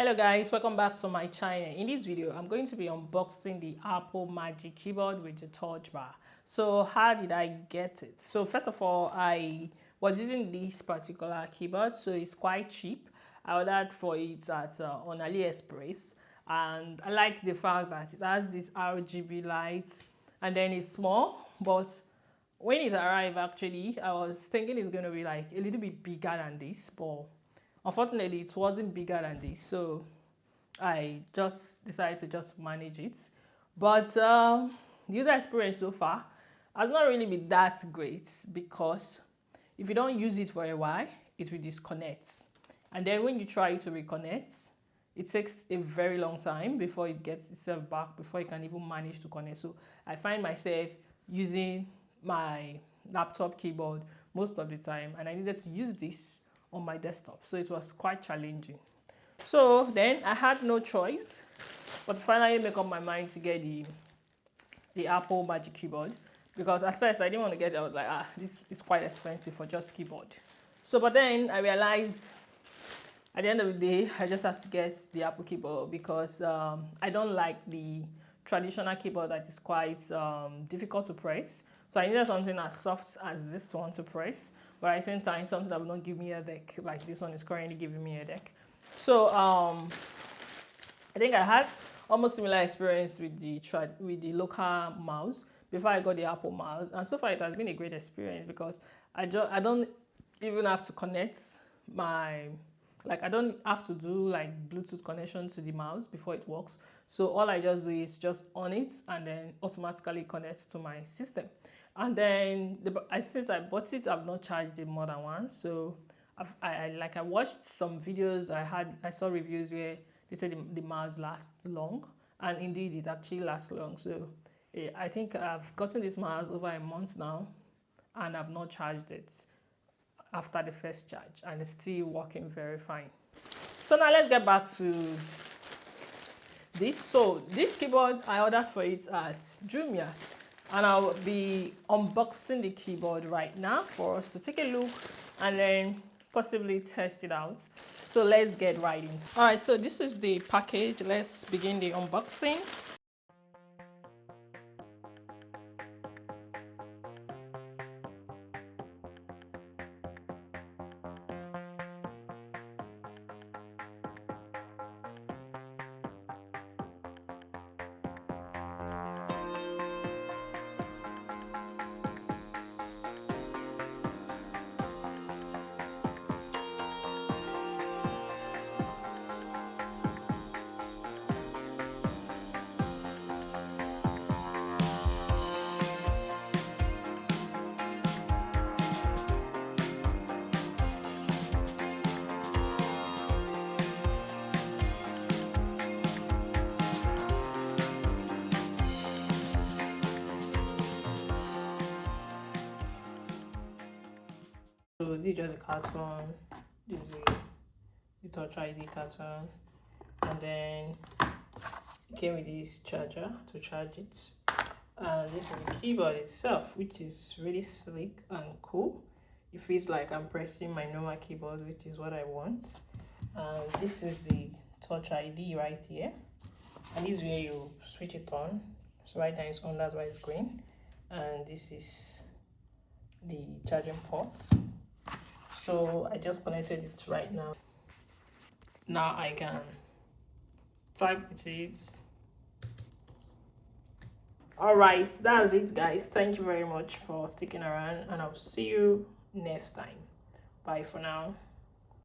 Hello guys, welcome back to my channel. In this video I'm going to be unboxing the Apple Magic keyboard with the touch bar. So how did I get it? So first of all, I was using this particular keyboard, so it's quite cheap. I ordered for it on AliExpress, and I like the fact that it has this RGB light and then it's small, but when it arrived, actually I was thinking it's going to be like a little bit bigger than this, but unfortunately it wasn't bigger than this, so I just decided to just manage it. But the user experience so far has not really been that great, because if you don't use it for a while, it will disconnect, and then when you try to reconnect, it takes a very long time before it gets itself back, before it can even manage to connect. So I find myself using my laptop keyboard most of the time, and I needed to use this on my desktop, so it was quite challenging. So then I had no choice but finally make up my mind to get the Apple Magic keyboard, because at first I didn't want to get it. I was like, this is quite expensive for just keyboard. So but then I realized at the end of the day I just have to get the Apple keyboard, because I don't like the traditional keyboard that is quite difficult to press. So I needed something as soft as this one to press, but at the same time something that will not give me a headache like this one is currently giving me a headache. So I think I had almost similar experience with the local mouse before I got the Apple mouse, and so far it has been a great experience, because I don't even have to connect my, like, I don't have to do like Bluetooth connection to the mouse before it works. So all I just do is just on it, and then automatically connects to my system. And then since I bought it, I've not charged it more than once. So I watched some videos. I saw reviews where they said the mouse lasts long, and indeed it actually lasts long. So I think I've gotten this mouse over a month now, and I've not charged it after the first charge, and it's still working very fine. So now let's get back to this. So this keyboard, I ordered for it at Jumia, and I'll be unboxing the keyboard right now for us to take a look and then possibly test it out. So let's get right into it. All right, so this is the package. Let's begin the unboxing. So this is just a carton. This is the Touch ID carton, and then it came with this charger to charge it. And this is the keyboard itself, which is really sleek and cool. It feels like I'm pressing my normal keyboard, which is what I want. And this is the Touch ID right here, and this is where you switch it on. So right now it's on, that's why it's green. And this is the charging ports. So I just connected it right now. Now I can type with it. All right, that's it guys. Thank you very much for sticking around, and I'll see you next time. Bye for now.